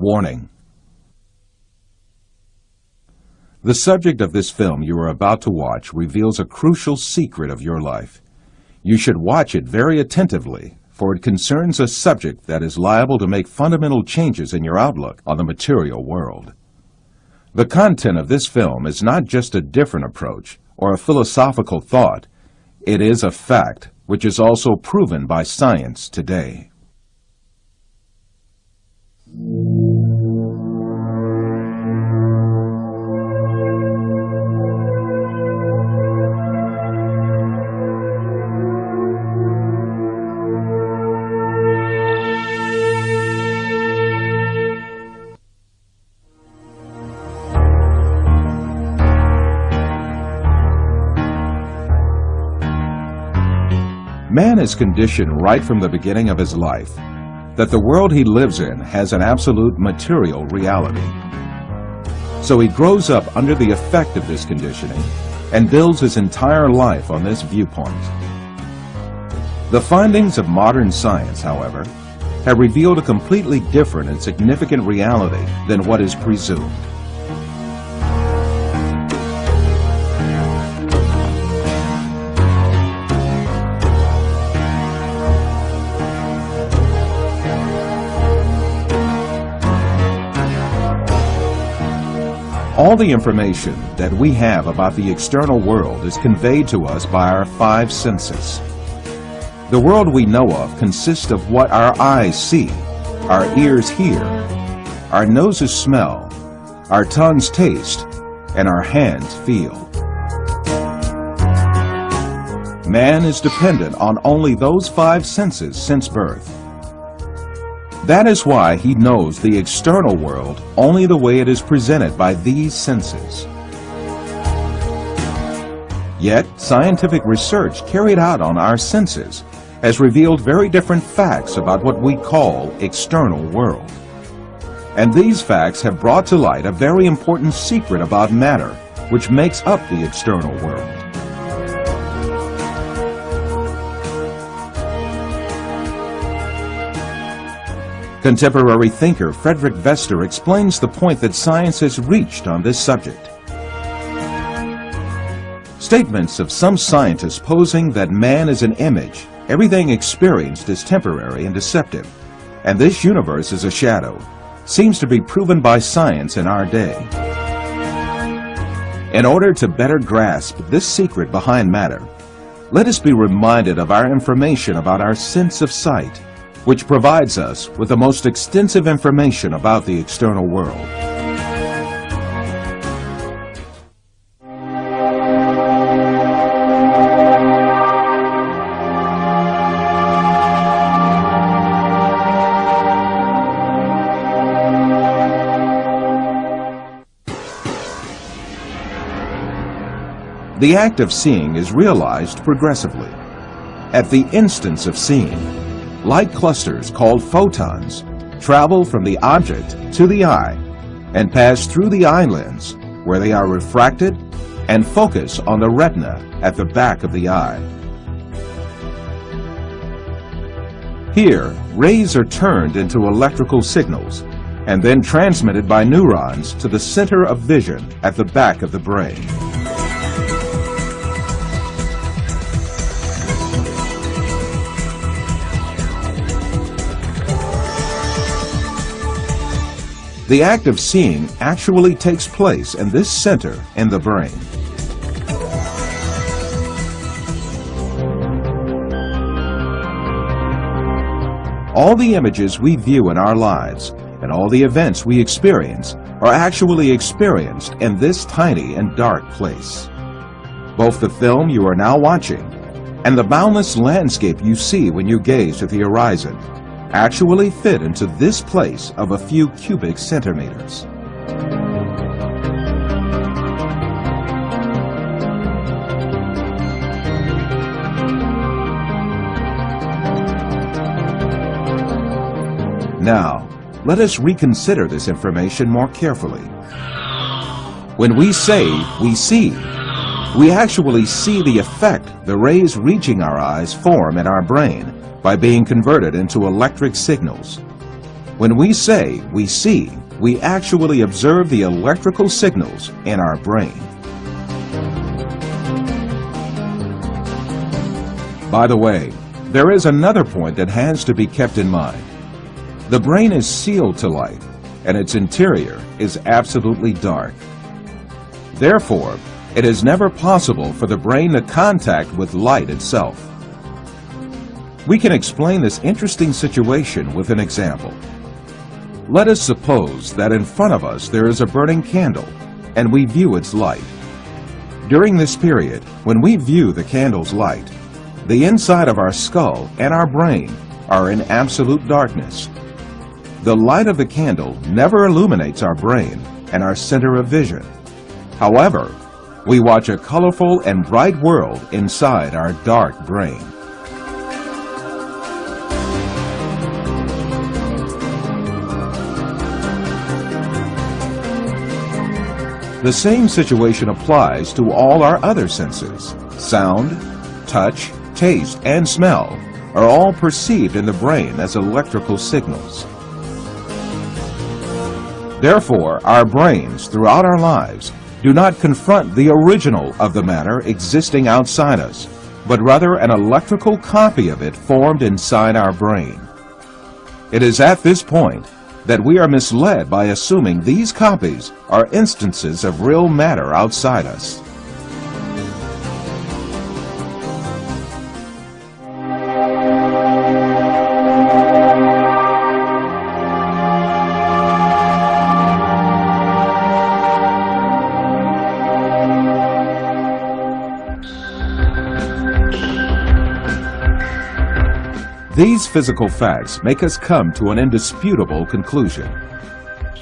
Warning. The subject of this film you are about to watch reveals a crucial secret of your life. You should watch it very attentively, for it concerns a subject that is liable to make fundamental changes in your outlook on the material world. The content of this film is not just a different approach or a philosophical thought. It is a fact which is also proven by science today. Man is conditioned right from the beginning of his life that the world he lives in has an absolute material reality. So he grows up under the effect of this conditioning and builds his entire life on this viewpoint. The findings of modern science, however, have revealed a completely different and significant reality than what is presumed. All the information that we have about the external world is conveyed to us by our five senses. The world we know of consists of what our eyes see, our ears hear, our noses smell, our tongues taste, and our hands feel. Man is dependent on only those five senses since birth. That is why he knows the external world only the way it is presented by these senses. Yet, scientific research carried out on our senses has revealed very different facts about what we call external world. And these facts have brought to light a very important secret about matter, which makes up the external world. Contemporary thinker Frederick Vester explains the point that science has reached on this subject. Statements of some scientists posing that man is an image, everything experienced is temporary and deceptive, and this universe is a shadow, seems to be proven by science in our day. In order to better grasp this secret behind matter, let us be reminded of our information about our sense of sight, which provides us with the most extensive information about the external world. The act of seeing is realized progressively. At the instance of seeing, light clusters called photons travel from the object to the eye and pass through the eye lens, where they are refracted and focus on the retina at the back of the eye. Here, rays are turned into electrical signals and then transmitted by neurons to the center of vision at the back of the brain. The act of seeing actually takes place in this center in the brain. All the images we view in our lives and all the events we experience are actually experienced in this tiny and dark place. Both the film you are now watching and the boundless landscape you see when you gaze at the horizon actually fit into this place of a few cubic centimeters. Now, let us reconsider this information more carefully. When we say we see, we actually see the effect the rays reaching our eyes form in our brain by being converted into electric signals. When we say we see, we actually observe the electrical signals in our brain. By the way, there is another point that has to be kept in mind. The brain is sealed to light, and its interior is absolutely dark. Therefore, it is never possible for the brain to contact with light itself. We can explain this interesting situation with an example. Let us suppose that in front of us there is a burning candle, and we view its light. During this period, when we view the candle's light, the inside of our skull and our brain are in absolute darkness. The light of the candle never illuminates our brain and our center of vision. However, we watch a colorful and bright world inside our dark brain. The same situation applies to all our other senses. Sound, touch, taste, and smell are all perceived in the brain as electrical signals. Therefore, our brains throughout our lives do not confront the original of the matter existing outside us, but rather an electrical copy of it formed inside our brain. It is at this point that we are misled by assuming these copies are instances of real matter outside us. These physical facts make us come to an indisputable conclusion.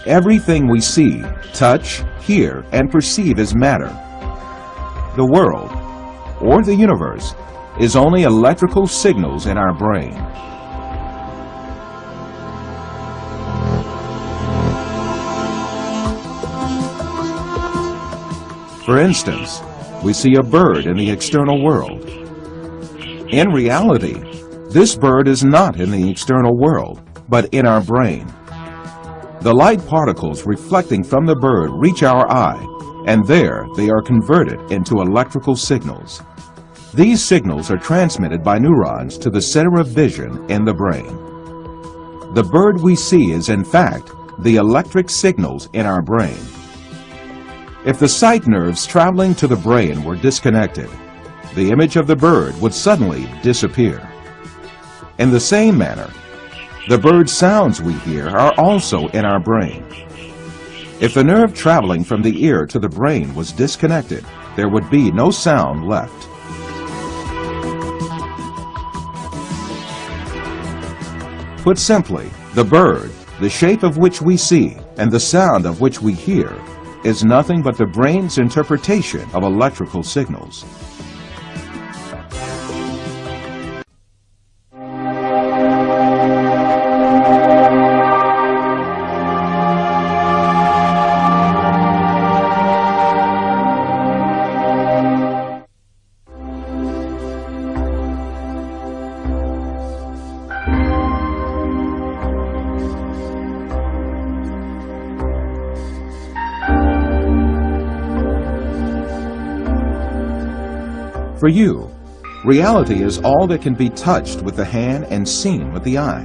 Everything we see, touch, hear, and perceive is matter. The world, or the universe, is only electrical signals in our brain. For instance, we see a bird in the external world. In reality, this bird is not in the external world, but in our brain. The light particles reflecting from the bird reach our eye, and there they are converted into electrical signals. These signals are transmitted by neurons to the center of vision in the brain. The bird we see is, in fact, the electric signals in our brain. If the sight nerves traveling to the brain were disconnected, the image of the bird would suddenly disappear. In the same manner, the bird sounds we hear are also in our brain. If the nerve traveling from the ear to the brain was disconnected, there would be no sound left. Put simply, the bird, the shape of which we see, and the sound of which we hear, is nothing but the brain's interpretation of electrical signals. For you, reality is all that can be touched with the hand and seen with the eye.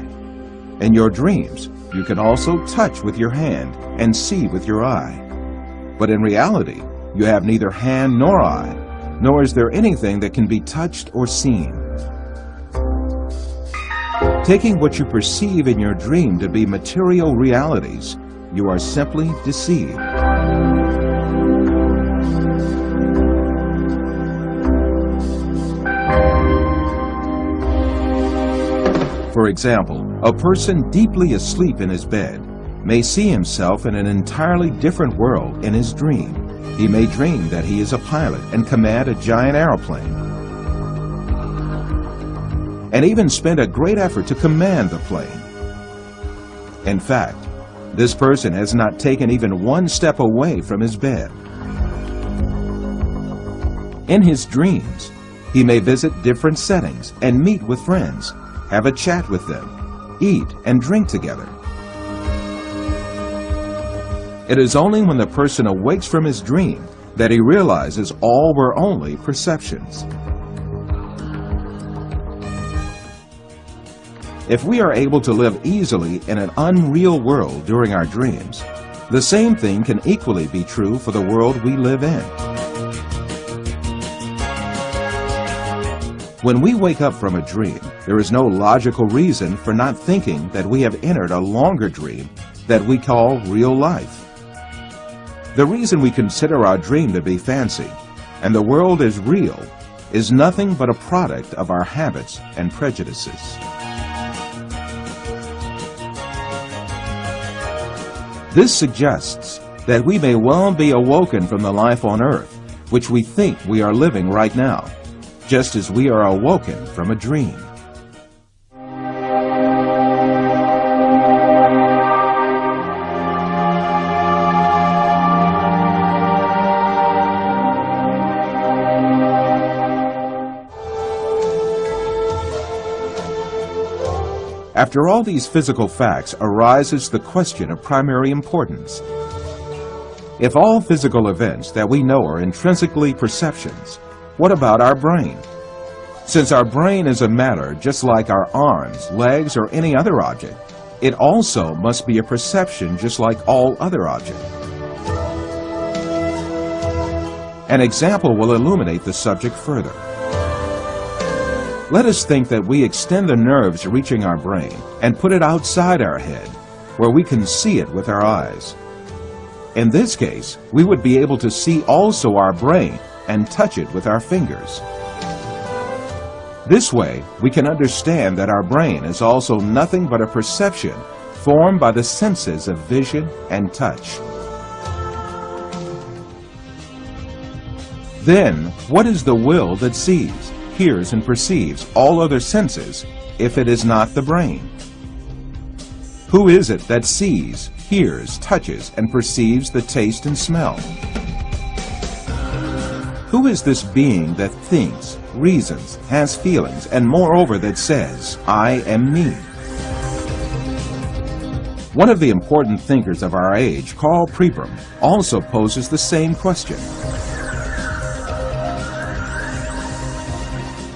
In your dreams, you can also touch with your hand and see with your eye. But in reality, you have neither hand nor eye, nor is there anything that can be touched or seen. Taking what you perceive in your dream to be material realities, you are simply deceived. For example, a person deeply asleep in his bed may see himself in an entirely different world in his dream. He may dream that he is a pilot and command a giant airplane, and even spend a great effort to command the plane. In fact, this person has not taken even one step away from his bed. In his dreams, he may visit different settings and meet with friends, have a chat with them, eat and drink together. It is only when the person awakes from his dream that he realizes all were only perceptions. If we are able to live easily in an unreal world during our dreams, the same thing can equally be true for the world we live in. When we wake up from a dream, there is no logical reason for not thinking that we have entered a longer dream that we call real life. The reason we consider our dream to be fancy and the world is real is nothing but a product of our habits and prejudices. This suggests that we may well be awoken from the life on earth, which we think we are living right now, just as we are awoken from a dream. After all these physical facts arises the question of primary importance. If all physical events that we know are intrinsically perceptions, what about our brain? Since our brain is a matter just like our arms, legs, or any other object, it also must be a perception just like all other objects. An example will illuminate the subject further. Let us think that we extend the nerves reaching our brain and put it outside our head, where we can see it with our eyes. In this case, we would be able to see also our brain and touch it with our fingers. This way, we can understand that our brain is also nothing but a perception formed by the senses of vision and touch. Then, what is the will that sees, hears, and perceives all other senses if it is not the brain? Who is it that sees, hears, touches, and perceives the taste and smell? Who is this being that thinks, reasons, has feelings, and moreover that says, I am me? One of the important thinkers of our age, Karl Popper, also poses the same question.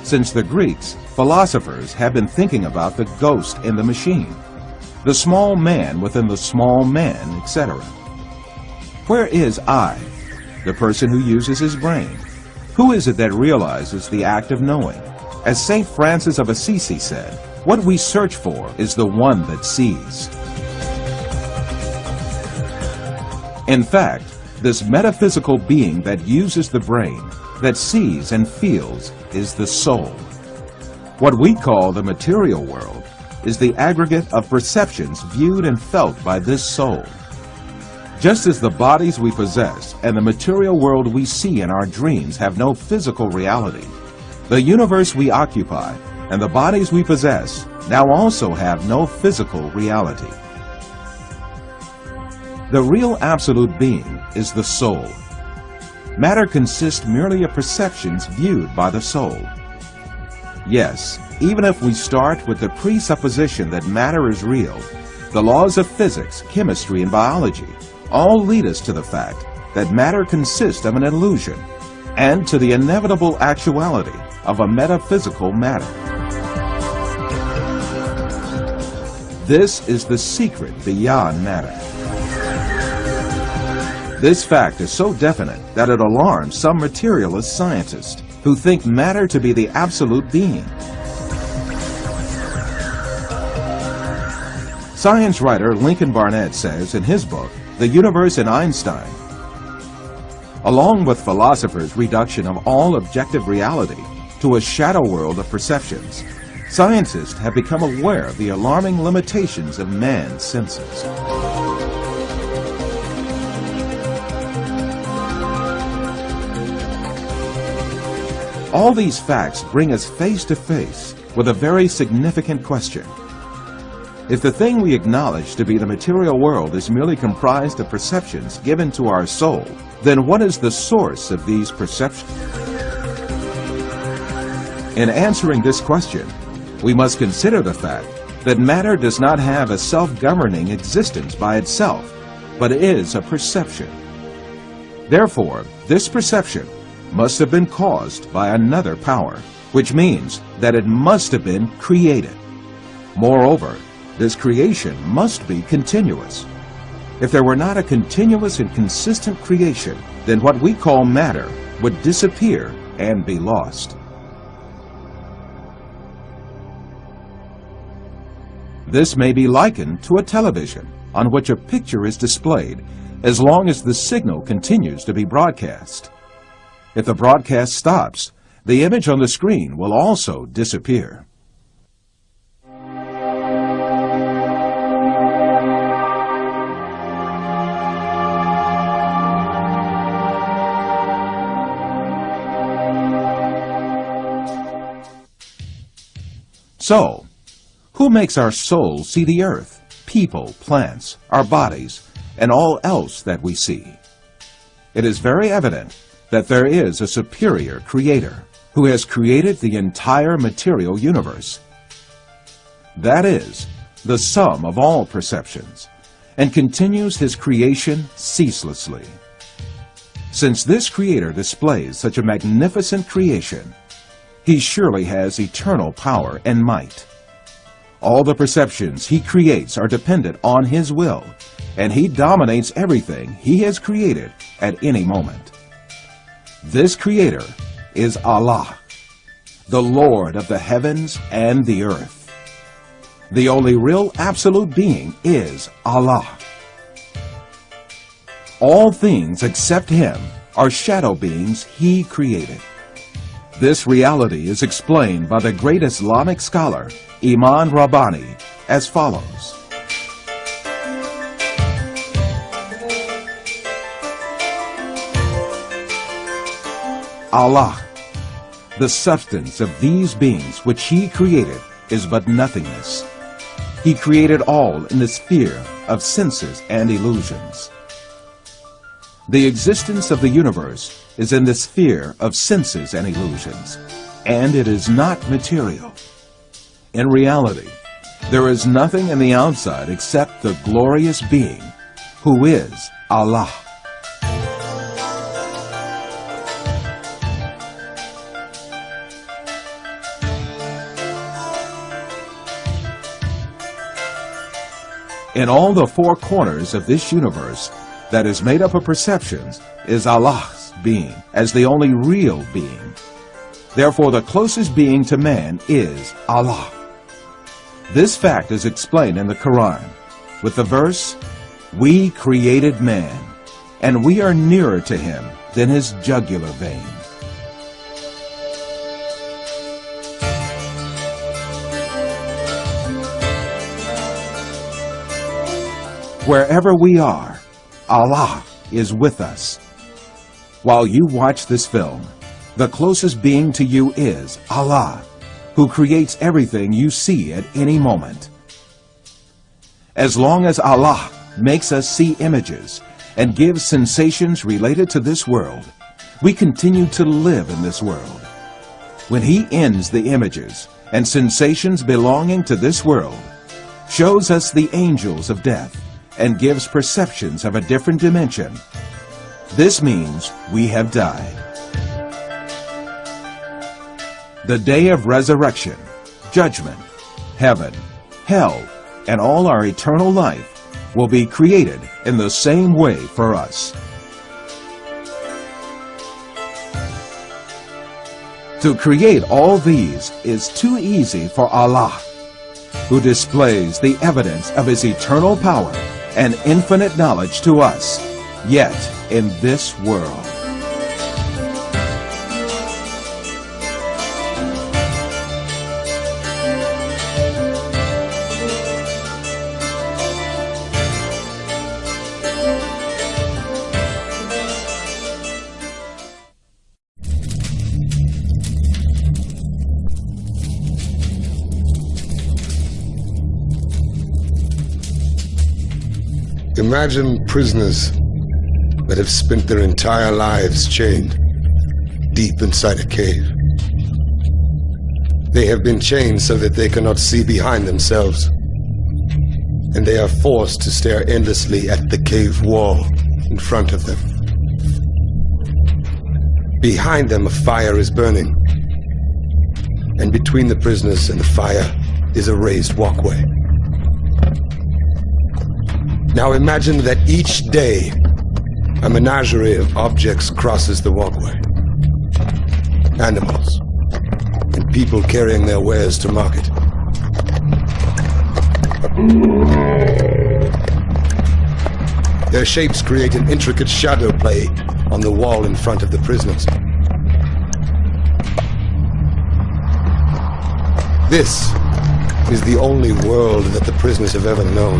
Since the Greeks, philosophers have been thinking about the ghost in the machine, the small man within the small man, etc. Where is I, the person who uses his brain? Who is it that realizes the act of knowing? As St. Francis of Assisi said, what we search for is the one that sees. In fact, this metaphysical being that uses the brain, that sees and feels, is the soul. What we call the material world is the aggregate of perceptions viewed and felt by this soul. Just as the bodies we possess and the material world we see in our dreams have no physical reality, the universe we occupy and the bodies we possess now also have no physical reality. The real absolute being is the soul. Matter consists merely of perceptions viewed by the soul. Yes, even if we start with the presupposition that matter is real, the laws of physics, chemistry, and biology all lead us to the fact that matter consists of an illusion and to the inevitable actuality of a metaphysical matter. This is the secret beyond matter. This fact is so definite that it alarms some materialist scientists who think matter to be the absolute being. Science writer Lincoln Barnett says in his book, The Universe and Einstein, along with philosophers' reduction of all objective reality to a shadow world of perceptions, scientists have become aware of the alarming limitations of man's senses. All these facts bring us face to face with a very significant question. If the thing we acknowledge to be the material world is merely comprised of perceptions given to our soul, then what is the source of these perceptions? In answering this question, we must consider the fact that matter does not have a self-governing existence by itself, but is a perception. Therefore, this perception must have been caused by another power, which means that it must have been created. Moreover, this creation must be continuous. If there were not a continuous and consistent creation, then what we call matter would disappear and be lost. This may be likened to a television on which a picture is displayed as long as the signal continues to be broadcast. If the broadcast stops, the image on the screen will also disappear. So, who makes our soul see the earth, people, plants, our bodies, and all else that we see? It is very evident that there is a superior creator who has created the entire material universe. That is, the sum of all perceptions, and continues his creation ceaselessly. Since this creator displays such a magnificent creation, he surely has eternal power and might. All the perceptions he creates are dependent on his will, and he dominates everything he has created at any moment. This creator is Allah, the Lord of the heavens and the earth. The only real absolute being is Allah. All things except him are shadow beings he created. This reality is explained by the great Islamic scholar, Imam Rabbani, as follows. Allah, the substance of these beings which he created, is but nothingness. He created all in the sphere of senses and illusions. The existence of the universe is in the sphere of senses and illusions, and it is not material. In reality, there is nothing in the outside except the glorious being, who is Allah. In all the four corners of this universe that is made up of perceptions is Allah's being as the only real being. Therefore, the closest being to man is Allah. This fact is explained in the Quran with the verse, "We created man, and we are nearer to him than his jugular vein." Wherever we are, Allah is with us. While you watch this film, the closest being to you is Allah, who creates everything you see at any moment. As long as Allah makes us see images and gives sensations related to this world, we continue to live in this world. When He ends the images and sensations belonging to this world, shows us the angels of death, and gives perceptions of a different dimension, this means we have died. The day of resurrection, judgment, heaven, hell, and all our eternal life will be created in the same way for us. To create all these is too easy for Allah, who displays the evidence of His eternal power and infinite knowledge to us, yet in this world. Imagine prisoners that have spent their entire lives chained deep inside a cave. They have been chained so that they cannot see behind themselves. and they are forced to stare endlessly at the cave wall in front of them. Behind them, a fire is burning, and between the prisoners and the fire is a raised walkway. Now imagine that each day, a menagerie of objects crosses the walkway. Animals, and people carrying their wares to market. Their shapes create an intricate shadow play on the wall in front of the prisoners. This is the only world that the prisoners have ever known.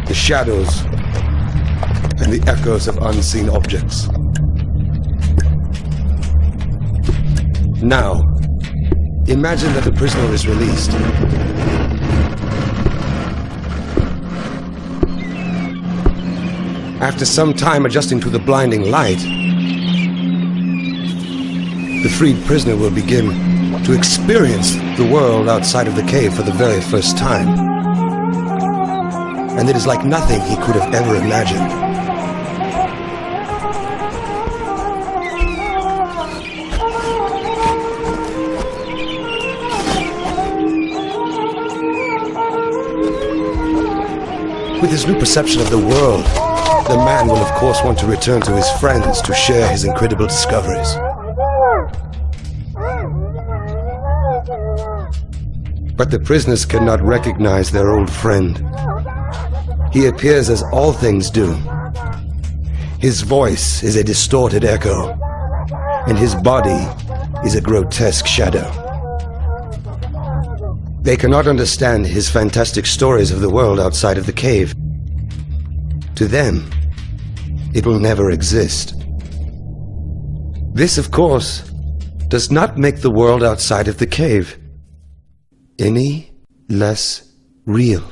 The shadows and the echoes of unseen objects. Now, imagine that the prisoner is released. After some time adjusting to the blinding light, the freed prisoner will begin to experience the world outside of the cave for the very first time. And it is like nothing he could have ever imagined. With his new perception of the world, the man will of course want to return to his friends to share his incredible discoveries. But the prisoners cannot recognize their old friend. He appears as all things do. His voice is a distorted echo, and his body is a grotesque shadow. They cannot understand his fantastic stories of the world outside of the cave. To them, it will never exist. This, of course, does not make the world outside of the cave any less real.